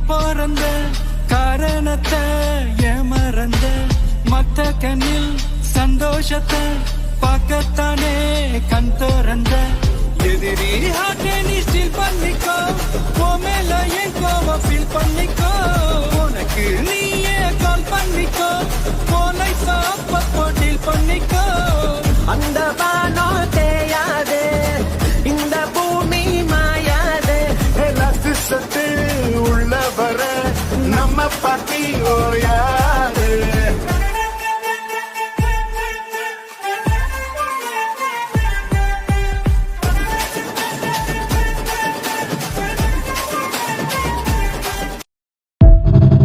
பிறந்த காரணத்தை ஏமறந்த மத்த கண்ணில் சந்தோஷத்தை பார்க்கத்தானே கண் திறந்த எதிரி ஹார்ட்டை நீ ஸ்டீல் பண்ணிக்கோ மேல என் கோவம் ஃபீல் பண்ணிக்கோ உனக்கு நீயே கால் பண்ணிக்கோ போனை சாப்போ டீல் பண்ணிக்கோ அந்த வானோ தேயாது இந்த பூமி மாயாது ரசிசத்து உள்ள வர நம்ம பாட்டி ஓயா